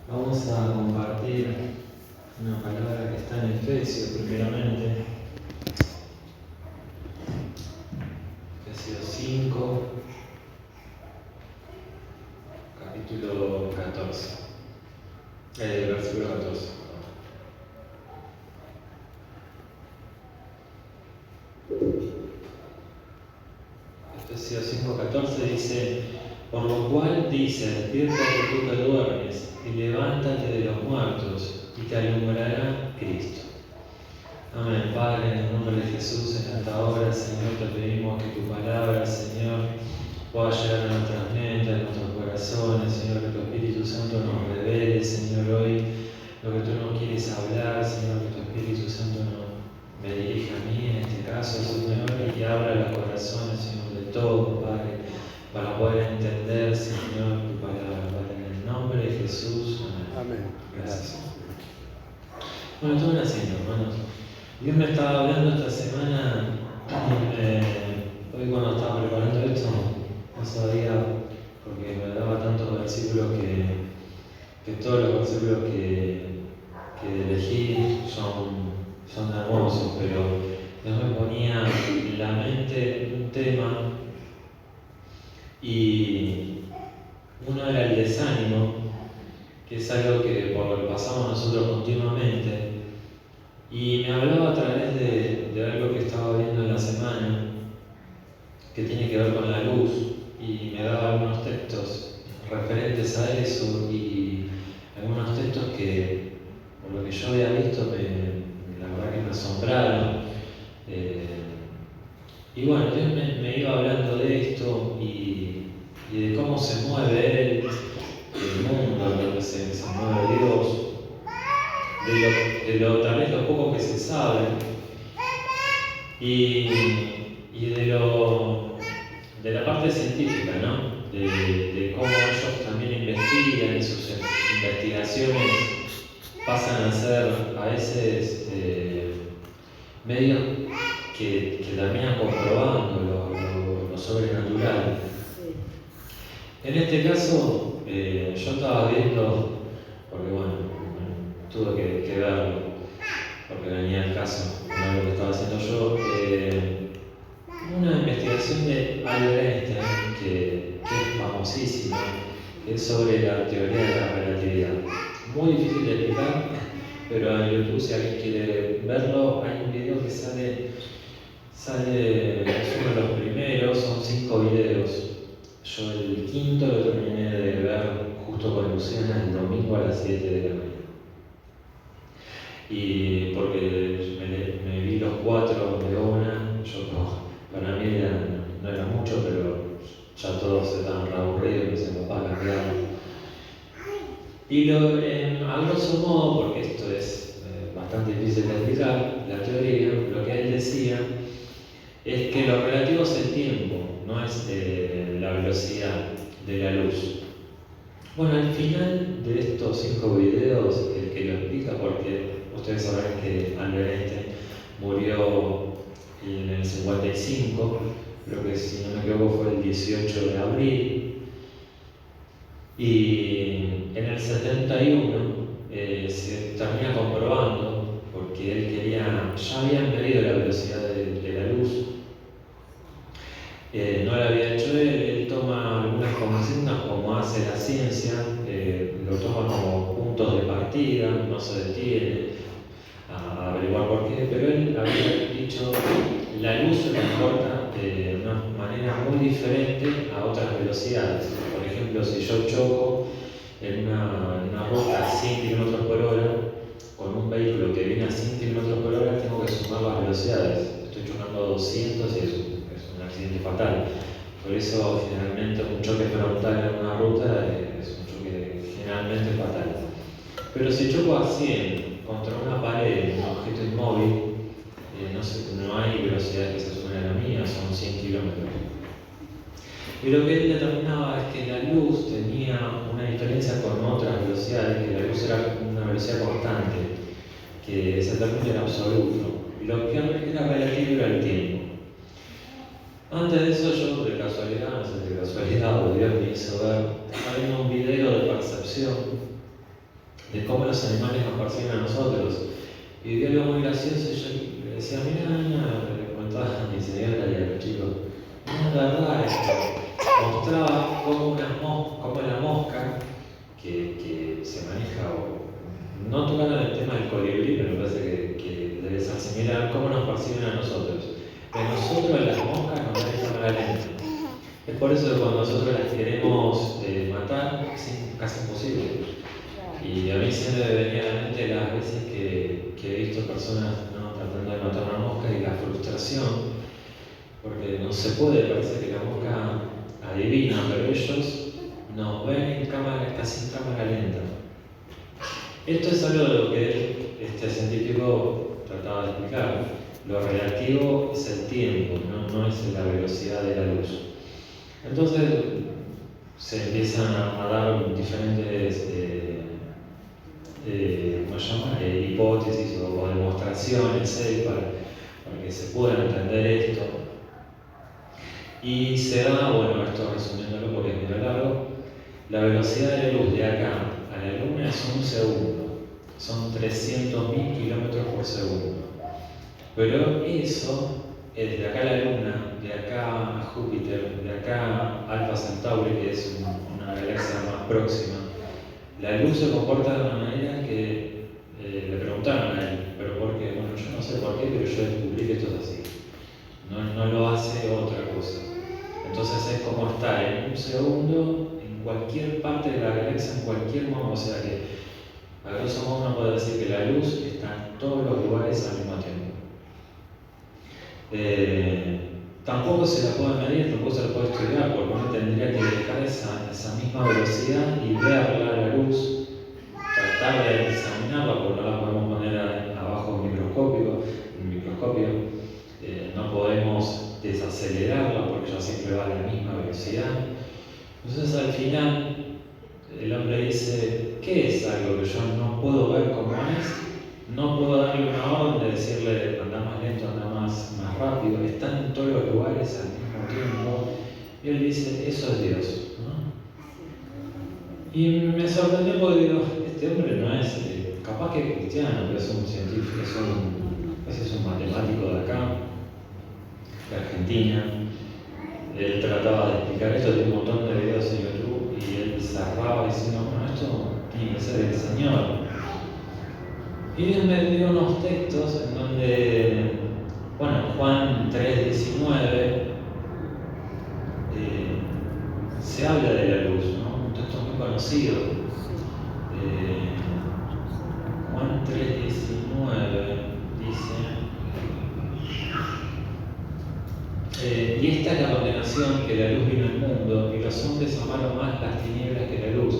Vamos a compartir una palabra que está en Efesios, primeramente. Efesios 5, capítulo 14. Versículo 14. Efesios 5:14 dice: por lo cual dice, despierta tú que duermes, y levántate de los muertos, y te alumbrará Cristo. Amén. Padre, en el nombre de Jesús, en esta hora, Señor, te pedimos que tu palabra, Señor, pueda llegar a nuestras mentes, a nuestros corazones, Señor, que tu Espíritu Santo nos revele, Señor, hoy lo que tú nos quieres hablar, Señor, que tu Espíritu Santo me dirija a mí, en este caso, Señor, y abra los corazones, Señor, de todos, Padre, para poder entender, Señor, tu palabra, Padre, en el nombre de Jesús. Amén. Amén. Gracias. Bueno, tomen asiento, hermanos. Dios me estaba hablando esta semana, hoy cuando estaba preparando esto, no sabía, porque me daba tantos versículos que todos los versículos que elegí son hermosos, pero Dios me ponía en la mente un tema, y uno era el desánimo, que es algo que por lo que pasamos nosotros continuamente. Y me hablaba a través de algo que estaba viendo en la semana, que tiene que ver con la luz, y me daba algunos textos referentes a eso, y algunos textos que, por lo que yo había visto, la verdad que me asombraron. Y bueno, Dios me iba hablando de esto y de cómo se mueve el mundo, en lo que se mueve Dios. Tal vez lo poco que se sabe y de la parte científica, ¿no? De cómo ellos también investigan, y sus investigaciones pasan a ser a veces medios que terminan comprobando lo sobrenatural. En este caso, yo estaba viendo, porque bueno, tuve que verlo, porque venía el caso, no lo que estaba haciendo yo, una investigación de Albert Einstein, que es famosísima, que es sobre la teoría de la relatividad. Muy difícil de explicar, pero en YouTube, si alguien quiere verlo, hay un video que sale, es uno de los primeros, son 5 videos. Yo el quinto lo terminé de ver justo con Luciana el domingo a las 7 de la mañana. Y porque me vi los 4 de una, para mí no era mucho, pero ya todos estaban aburridos, me dicen, papá, cambiamos. Y a grosso modo, porque esto es bastante difícil de explicar, la teoría, lo que él decía, es que lo relativo es el tiempo, no es la velocidad de la luz. Bueno, al final de estos 5 videos, el que lo explica, porque ustedes saben que Albert Einstein murió en el 55, creo que si no me equivoco fue el 18 de abril, y en el 71 se termina comprobando, porque él ya habían medido la velocidad de la luz. No lo había hecho él toma algunas consignas como hace la ciencia, lo toma como puntos de partida, no se detiene a averiguar por qué, pero él había dicho la luz se comporta de una manera muy diferente a otras velocidades. Por ejemplo, si yo choco en una ruta a 100 km por hora con un vehículo que viene a 100 km por hora, tengo que sumar las velocidades. Estoy chocando a 200 y es un accidente fatal. Por eso, generalmente, un choque frontal en una ruta es un choque generalmente fatal. Pero si choco a 100 contra una pared, un objeto inmóvil, no hay velocidades que se sumen a la mía, son 100 kilómetros. Y lo que él determinaba es que la luz tenía una diferencia con otras velocidades, que la luz era una velocidad constante, que se determina en absoluto. Lo que era relativo era el tiempo. Antes de eso, yo de casualidad, no sé, o Dios me hizo ver, estaba viendo un video de percepción, y me di cuenta que la luz, al de cómo los animales nos persiguen a nosotros. Y vi algo muy gracioso y yo le decía, mira, le contaba a mi señora y a los chicos, no es verdad esto. Mostraba cómo la mosca que se maneja, no tocaron el tema del colibrí, pero me parece que debe ser similar, cómo nos persiguen a nosotros. Que nosotros las moscas nos manejan a la lenta. Es por eso que cuando nosotros las queremos matar, es casi imposible. Y a mí se me venía a la mente las veces que he visto personas tratando de matar una mosca y la frustración, porque no se puede, parece que la mosca adivina, pero ellos nos ven casi en cámara lenta. Esto es algo de lo que este científico trataba de explicar. Lo relativo es el tiempo, no es la velocidad de la luz. Entonces se empiezan a dar diferentes hipótesis o demostraciones para que se pueda entender esto. Y se da, esto resumiéndolo porque es muy largo, la velocidad de la luz de acá a la Luna es un segundo, son 300.000 kilómetros por segundo. Pero eso es de acá a la Luna, de acá a Júpiter, de acá a Alpha Centauri, que es una galaxia más próxima. La luz se comporta de una manera que le preguntaron a él, pero ¿por qué? Bueno, yo no sé por qué, pero yo descubrí que esto es así. No lo hace otra cosa. Entonces es como estar en un segundo en cualquier parte de la galaxia, en cualquier modo. O sea que, a grosso modo, uno puede decir que la luz está en todos los lugares al mismo tiempo. Tampoco se la puede medir, tampoco se la puede estudiar, porque uno tendría que dejar esa misma velocidad y verla a la luz, tratar de examinarla, porque no la podemos poner abajo de un microscopio. No podemos desacelerarla porque ya siempre va a la misma velocidad. Entonces al final el hombre dice, ¿qué es algo que yo no puedo ver como es? No puedo darle una orden de decirle anda más lento, anda más rápido, están en todos los lugares al mismo tiempo. Y él dice, eso es Dios, ¿no? Y me sorprendió porque digo, este hombre no es, capaz que es cristiano, pero es un científico, es un matemático de acá, de Argentina. Él trataba de explicar esto, tiene un montón de videos en YouTube y él cerraba diciendo, esto tiene que ser el Señor. Y él me dio unos textos en donde, Juan 3:19 se habla de la luz, ¿no? Un texto muy conocido. Juan 3:19 dice, y esta es la condenación, que la luz vino al mundo, y los hombres amaron más las tinieblas que la luz,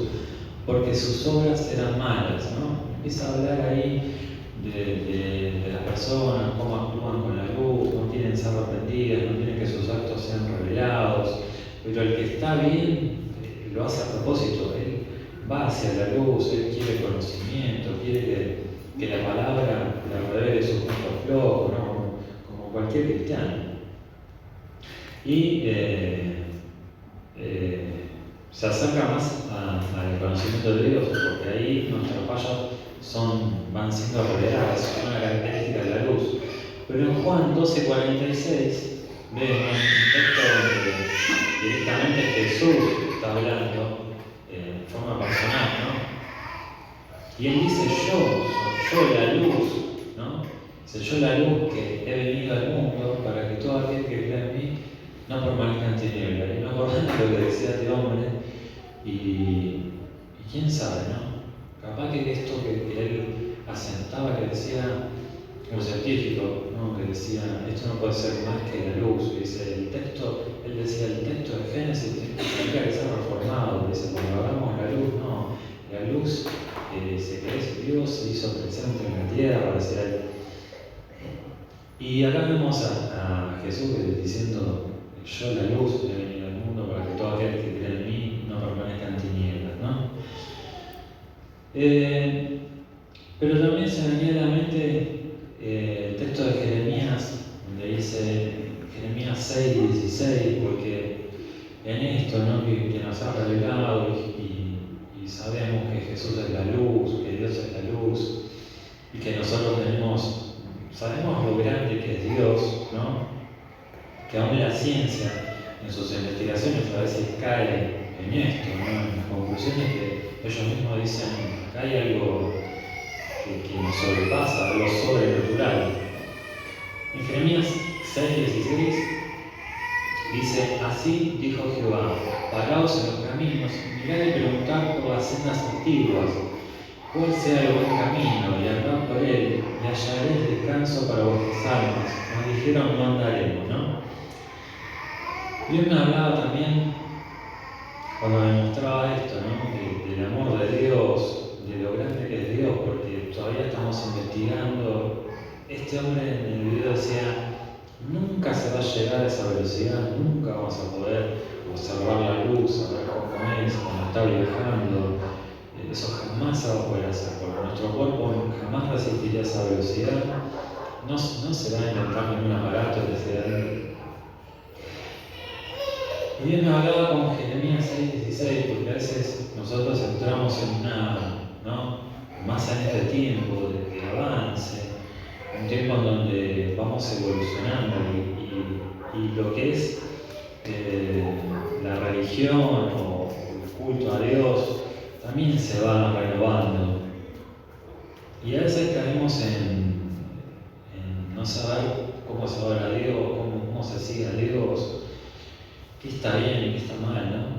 porque sus obras eran malas, ¿no? Empieza a hablar ahí de las personas, cómo actúan con la luz, no quieren ser arrepentidas, no quieren que sus actos sean revelados, pero el que está bien lo hace a propósito, él va hacia la luz, él quiere conocimiento, quiere que la palabra le revele sus puntos flojos, ¿no? Como cualquier cristiano. Y se acerca más al conocimiento de Dios, porque ahí nuestros fallos van siendo revelados, son una característica de la luz. Pero en Juan 12:46 vemos un texto donde directamente Jesús está hablando en forma personal, ¿no? Y él dice, yo la luz, ¿no? Dice, yo la luz que he venido al mundo para que todo aquel que crea en mí no permanezca en tinieblas. Y me acordé de lo que decía este hombre, y quién sabe, ¿no? Capaz que esto que él asentaba, que decía un científico, ¿no? Que decía, esto no puede ser más que la luz. Y dice, él decía, el texto de Génesis tendría que ser reformado. Dice, cuando hagamos la luz, no, la luz se creó, Dios se hizo presente en la tierra, decía él. Y acá vemos a Jesús diciendo, yo la luz he venido al mundo para que todo aquel que cree en mí no permanezca en tinieblas, ¿no? Pero también se me viene a la mente el texto de Jeremías, donde dice Jeremías 6:16, porque en esto, ¿no? que nos ha revelado y y sabemos que Jesús es la luz, que Dios es la luz, y que nosotros sabemos lo grande que es Dios, ¿no? Que aún la ciencia, en sus investigaciones, a veces cae en esto, ¿no? En las conclusiones que ellos mismos dicen, acá hay algo que nos sobrepasa, algo sobrenatural. En Jeremías 6:16 dice: así dijo Jehová, paraos en los caminos, mirad y preguntad por las sendas antiguas, cuál sea el buen camino, y andad por él, y hallaréis descanso para vuestras almas. Nos dijeron: no andaremos, ¿no? Dios me hablaba también, cuando me mostraba esto, ¿no? Del amor de Dios, de lo grande que es Dios, porque todavía estamos investigando. Este hombre en el video decía: nunca se va a llegar a esa velocidad, nunca vamos a poder observar la luz, saber cómo es, cuando está viajando. Eso jamás se va a poder hacer, porque nuestro cuerpo jamás resistiría esa velocidad. No se va a inventar ningún aparato que sea. Y Dios me hablaba con Jeremías 6:16, porque a veces nosotros entramos en ¿no? Más en este tiempo de avance, un tiempo en donde vamos evolucionando y lo que es la religión o el culto a Dios también se va renovando. Y a veces caemos en no saber cómo se adora a Dios, cómo se sigue a Dios, qué está bien y qué está mal, ¿no?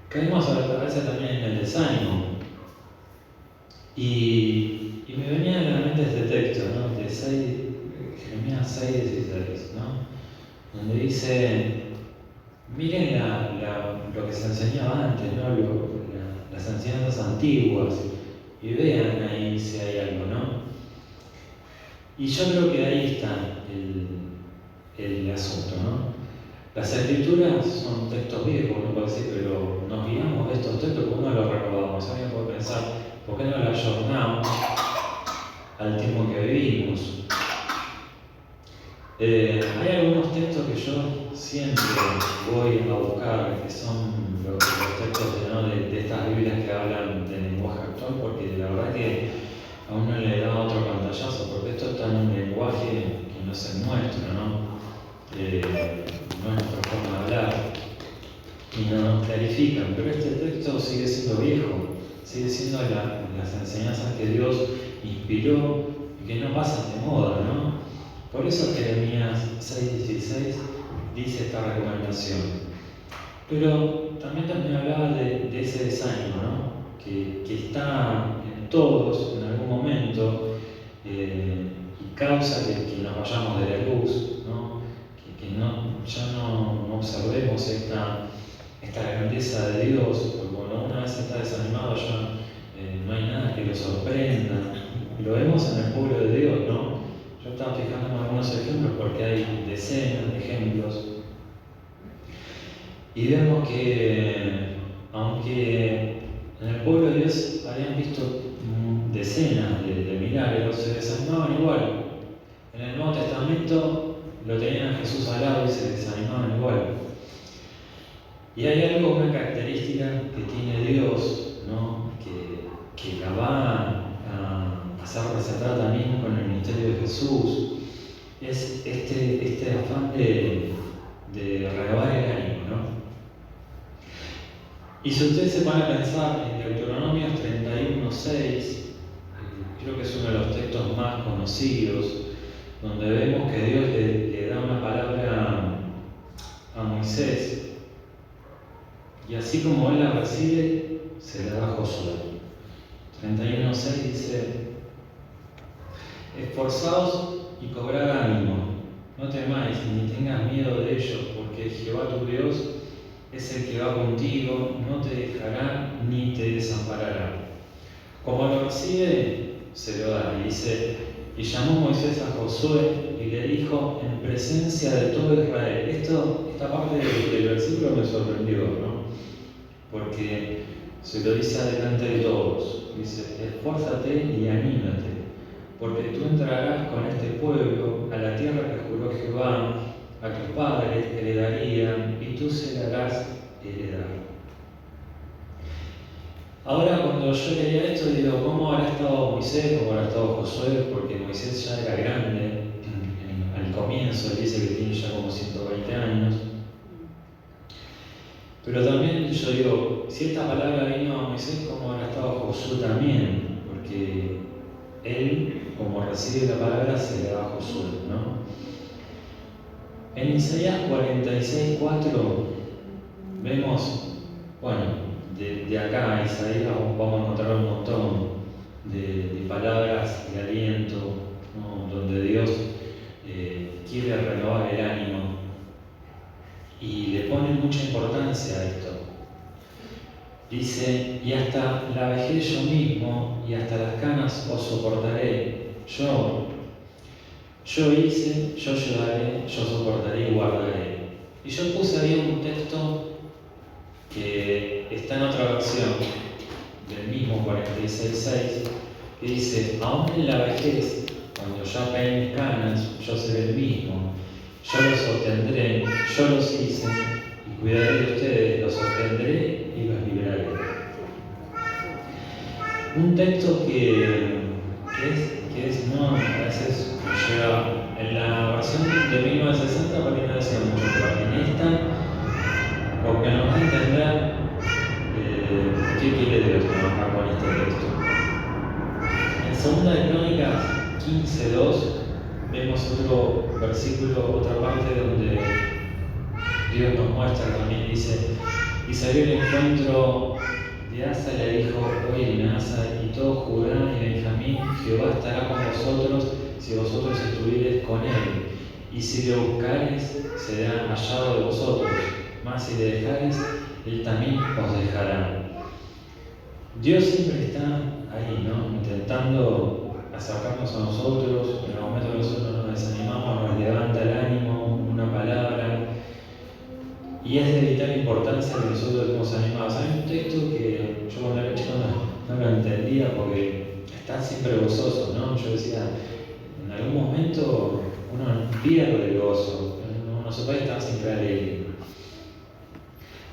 Caemos a veces también en el desánimo. Y me venía a la mente este texto, ¿no? De Jeremías 6:16, ¿no? Donde dice: miren lo que se enseñaba antes, ¿no? Las enseñanzas antiguas, y vean ahí si hay algo, ¿no? Y yo creo que ahí está el asunto, ¿no? Las escrituras son textos viejos, no puedo decir, pero nos guiamos de estos textos, ¿por qué no los renovamos? Alguien puede pensar: ¿por qué no los ayornamos al tiempo que vivimos? Hay algunos textos que yo siempre voy a buscar, que son los textos de estas Biblias que hablan de lenguaje actual, porque la verdad que a uno le da otro pantallazo, porque esto está en un lenguaje que no es el nuestro, ¿no? No es nuestra forma de hablar, y no nos clarifican, pero este texto sigue siendo viejo, sigue siendo las enseñanzas que Dios inspiró y que no pasan de moda, ¿no? Por eso Jeremías 6:16 dice esta recomendación. Pero también hablaba de ese desánimo, ¿no? Que está en todos en algún momento y causa que nos vayamos de la luz, ¿no? Que ya no observemos esta grandeza de Dios, porque cuando una vez está desanimado ya no hay nada que lo sorprenda. Lo vemos en el pueblo de Dios, ¿no? Yo estaba fijando en algunos ejemplos porque hay decenas de ejemplos. Y vemos que, aunque en el pueblo de Dios habían visto decenas de milagros, se desanimaban igual. En el Nuevo Testamento lo tenían a Jesús al lado y se desanimaban igual. Y hay algo, una característica que tiene Dios, ¿no? que la va a hacer resaltar también con el ministerio de Jesús, es este afán de renovar el ánimo, ¿no? Y si ustedes se van a pensar en Deuteronomio 31:6, creo que es uno de los textos más conocidos, donde vemos que Dios le da una palabra a Moisés, y así como él la recibe, se la da a Josué. 31:6 dice: esforzaos y cobrad ánimo, no temáis ni tengas miedo de ellos, porque Jehová tu Dios es el que va contigo, no te dejará ni te desamparará. Como lo recibe, se lo da. Y dice: y llamó Moisés a Josué y le dijo en presencia de todo Israel. Esta parte del versículo me sorprendió, ¿no? Porque se lo dice adelante de todos. Dice: esfuérzate y anímate, porque tú entrarás con este pueblo a la tierra que juró Jehová a tus padres que le darían, y tú se la harás heredar. Ahora cuando yo leía esto digo, ¿cómo habrá estado Moisés? ¿Cómo habrá estado Josué? Porque Moisés ya era grande al comienzo, él dice que tiene ya como 120 años. Pero también yo digo, si esta palabra vino a Moisés, ¿cómo habrá estado Josué también? Porque él, como recibe la palabra, se le da a Josué, ¿no? En Isaías 46:4 vemos, bueno, de acá a Isaías vamos a encontrar un montón de palabras de aliento, ¿no? Donde Dios quiere renovar el ánimo y le pone mucha importancia a esto. Dice, y hasta la vejez yo mismo y hasta las canas os soportaré. Yo hice, yo ayudaré, yo soportaré y guardaré. Y yo puse ahí un texto que está en otra versión del mismo 46:6, que dice, aún en la vejez, cuando ya caen mis canas, yo seré el mismo, yo los sostendré, yo los hice, y cuidaré de ustedes, los sostendré y los libraré. Un texto que es no, a veces llega en la versión de 1960 para mí no decía mucho, pero en esta, porque nos va a entender qué quiere Dios trabajar con este texto. En 2 de Crónicas 15:2 vemos otro versículo, otra parte donde Dios nos muestra también, dice, y salió el encuentro de Asa y le dijo, oye Asa y todo Judá y Benjamín, Jehová estará con vosotros si vosotros estuviereis con él, y si le buscareis será hallado de vosotros, mas si le dejareis, él también os dejará. Dios siempre está ahí, ¿no? Intentando acercarnos a nosotros, en el momento que nosotros nos desanimamos, nos levanta el ánimo, una palabra. Y es de vital importancia que nosotros estemos animados. Hay un texto que yo cuando era chico no lo entendía porque está siempre gozoso, ¿no? Yo decía, en algún momento uno pierde el gozo, uno se puede estar siempre alegre.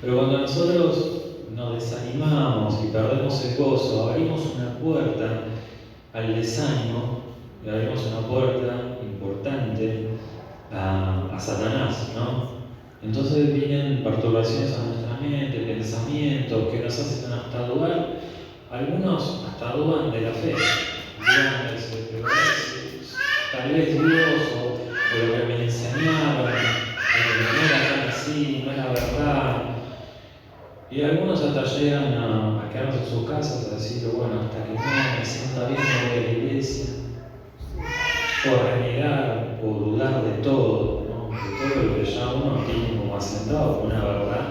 Pero cuando nosotros nos desanimamos y perdemos el gozo, abrimos una puerta al desánimo, y abrimos una puerta importante a Satanás, ¿no? Entonces vienen perturbaciones a nuestra mente, pensamientos que nos hacen hasta dudar. Algunos hasta dudan de la fe. Tal vez Dios o lo que me enseñaron no era tan así, no era verdad. Y algunos hasta llegan a quedarse en sus casas a decir, bueno, hasta que no me sienta bien no voy a la iglesia. O renegar o dudar de todo, ¿no? De todo lo que ya uno tiene como asentado como una verdad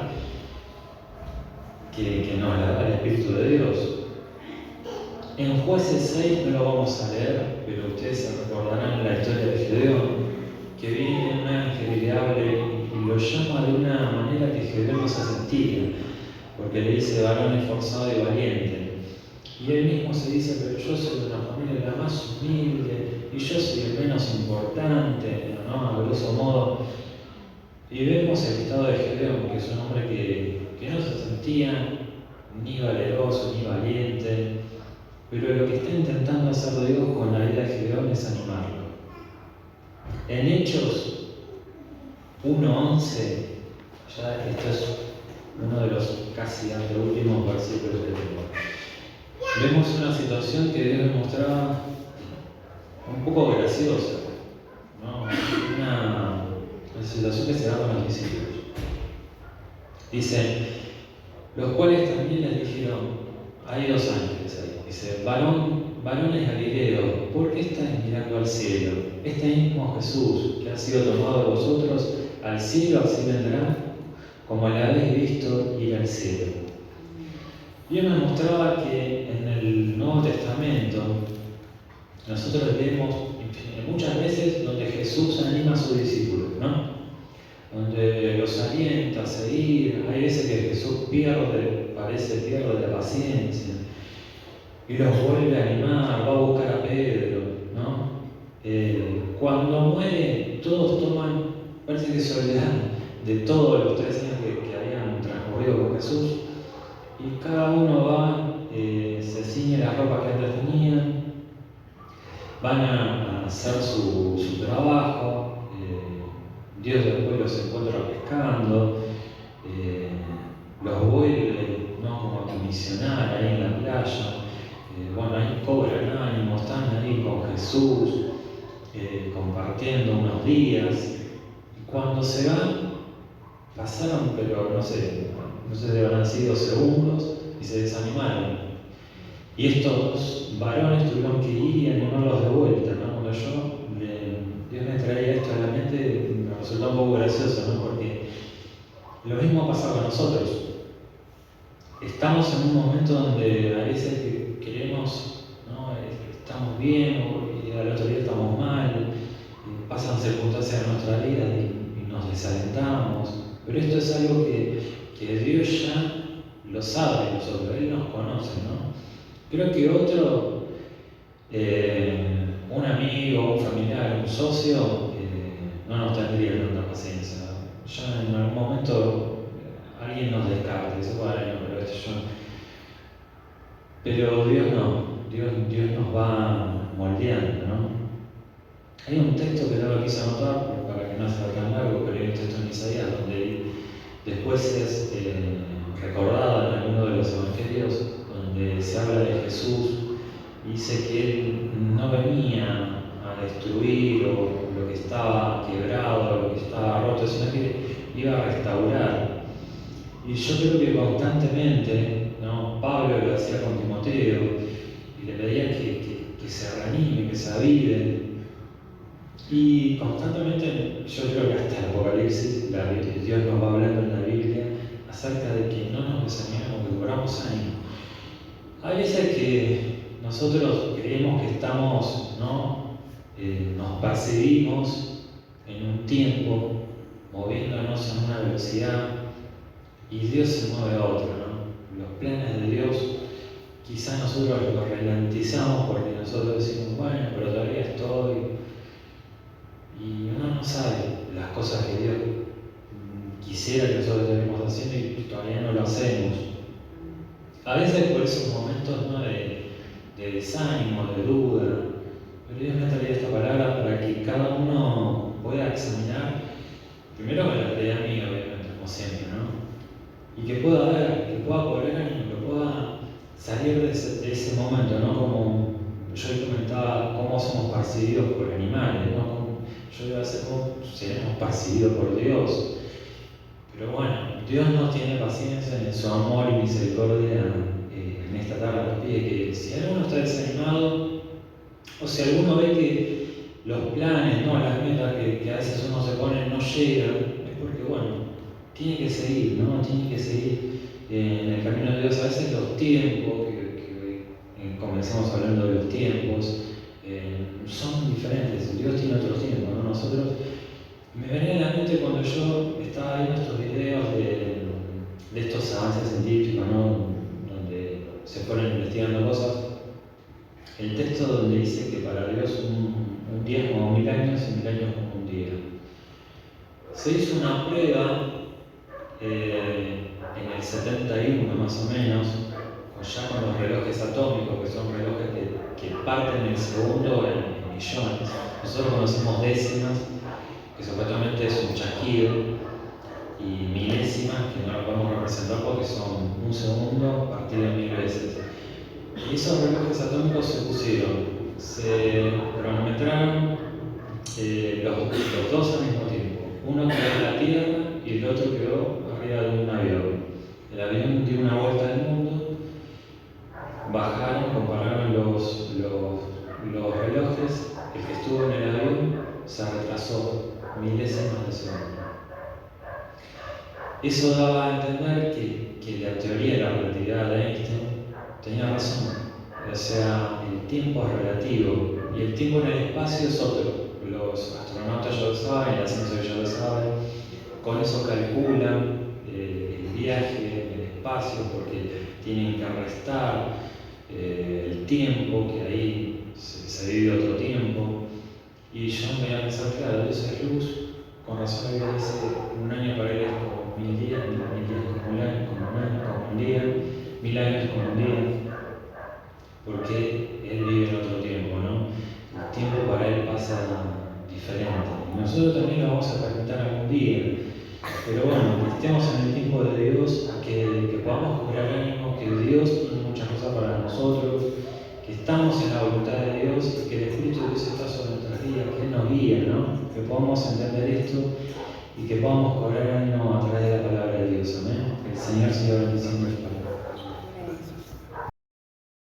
que nos la da el Espíritu de Dios. En Jueces 6 no lo vamos a leer, pero ustedes se recordarán la historia de Gedeón, que viene un ángel y le habla y lo llama de una manera que Gedeón no se sentía, porque le dice varón esforzado y valiente. Y él mismo se dice, pero yo soy de una familia la más humilde, y yo soy el menos importante, ¿no? A grosso modo. Y vemos el estado de Gedeón, que es un hombre que no se sentía ni valeroso ni valiente, pero lo que está intentando hacer Dios con la vida de Gedeón es animarlo. En Hechos 1:11, ya esto es uno de los casi anteúltimos versículos que tengo, vemos una situación que Dios mostraba un poco graciosa, ¿no? Una situación que se da con los discípulos. Dice, los cuales también les dijeron, hay 2 ángeles ahí, dice, varones galileos, ¿por qué estáis mirando al cielo? Este mismo Jesús que ha sido tomado de vosotros al cielo, así vendrá, como le habéis visto ir al cielo. Dios nos mostraba que en el Nuevo Testamento nosotros leemos muchas veces donde Jesús anima a sus discípulos, ¿no? Donde los alienta a seguir. Hay veces que Jesús pierde la paciencia y los vuelve a animar, va a buscar a Pedro, ¿no? Cuando muere, todos parece que se olvidan de todos los 3 años que habían transcurrido con Jesús, y cada uno va se ciñen las ropas que antes tenían, van a hacer su trabajo, Dios después los encuentra pescando, los vuelve, ¿no?, como a misionar ahí en la playa. Bueno, ahí cobran ánimo, están ahí con Jesús, compartiendo unos días. Y cuando se van, pasaron, pero no sé si habrán sido segundos, y se desanimaron. Y estos dos varones tuvieron que ir y animarlos de vuelta, ¿no? Cuando Dios me traía esto a la mente, me resultó un poco gracioso, ¿no? Porque lo mismo pasa con nosotros. Estamos en un momento donde a veces queremos, ¿no?, estamos bien y al otro día estamos mal, pasan circunstancias en nuestra vida y nos desalentamos. Pero esto es algo que Dios ya lo sabe de nosotros, Él nos conoce, ¿no? Creo que otro, un amigo, un familiar, un socio, no nos tendría tanta paciencia. Ya en algún momento alguien nos descarta y dice, bueno, pero esto yo. Pero Dios no, Dios nos va moldeando, ¿no? Hay un texto que no lo quise anotar para que no sea tan largo, pero hay un texto en Isaías donde después es recordado en alguno de los evangelios, donde se habla de Jesús y dice que Él no venía a destruir o lo que estaba quebrado, lo que estaba roto, sino que iba a restaurar. Y yo creo que constantemente, ¿no?, Pablo lo hacía con Timoteo y le pedía que se reanime, que se avive. Y constantemente, yo creo que hasta el Apocalipsis, Dios nos va hablando en la Biblia acerca de que no nos desanimemos, que cobramos ánimo. Hay veces que nosotros creemos que estamos, ¿no?, nos percibimos en un tiempo, moviéndonos a una velocidad, y Dios se mueve a otra, ¿no? Los planes de Dios, quizás nosotros los ralentizamos porque nosotros decimos, bueno, pero todavía estoy. Y uno no sabe las cosas que Dios quisiera que nosotros estemos haciendo y todavía no lo hacemos. A veces por esos momentos, ¿no?, de desánimo, de duda. Pero Dios me ha traído esta palabra para que cada uno pueda examinar, primero con la realidad mía, obviamente, como siempre, ¿no? Y que pueda ver, que pueda cobrar ánimo, que pueda salir de ese momento, ¿no? Como yo comentaba, cómo somos percibidos por animales, ¿no? Yo iba a decir cómo seremos percibidos por Dios. Pero bueno, Dios nos tiene paciencia en su amor y misericordia. En esta tarde nos pide que si alguno está desanimado, o si alguno ve que los planes, ¿no?, las metas que a veces uno se pone no llegan, es porque, bueno, tiene que seguir, ¿no? Tiene que seguir en el camino de Dios. A veces los tiempos, que comenzamos hablando de los tiempos, son diferentes. Dios tiene otros tiempos, ¿no? Nosotros, me venía a la mente cuando yo estaba viendo estos videos de estos avances científicos, ¿no?, donde se fueron investigando cosas. El texto donde dice que para Dios un día es como 1000 años y 1000 años como un día. Se hizo una prueba en el 71 más o menos, ya con los relojes atómicos, que son relojes que parten el segundo en millones. Nosotros conocemos décimas, que supuestamente es un chasquido, y milésimas, que no lo podemos representar porque son un segundo partido en 1000 veces. Y esos relojes atómicos se pusieron, se cronometraron los dos al mismo tiempo. Uno quedó en la Tierra y el otro quedó arriba de un avión. El avión dio una vuelta al mundo, bajaron, compararon los relojes, el que estuvo en el avión se retrasó milésimas de segundo. Eso daba a entender que la teoría de la relatividad de Einstein tenía razón. O sea, el tiempo es relativo y el tiempo en el espacio es otro. Los astronautas ya lo saben, la ciencia ya lo sabe. Con eso calculan el viaje en el espacio porque tienen que restar el tiempo, que ahí se vive otro tiempo. Y yo me iba a pensar, claro, Dios es luz, con razón la Biblia dice un año para él es como 1000 días, 1000 días como un año, como un día, 1000 años como un día. y lo vamos a experimentar algún día. Pero bueno, que estemos en el tiempo de Dios, que podamos cobrar ánimo, que Dios tiene muchas cosas para nosotros, que estamos en la voluntad de Dios y que el Espíritu de Dios está sobre nuestras vidas, que Él nos guía, ¿no? Que podamos entender esto y que podamos cobrar ánimo a través de la palabra de Dios. Amén. Que el Señor siga bendiciendo el Padre.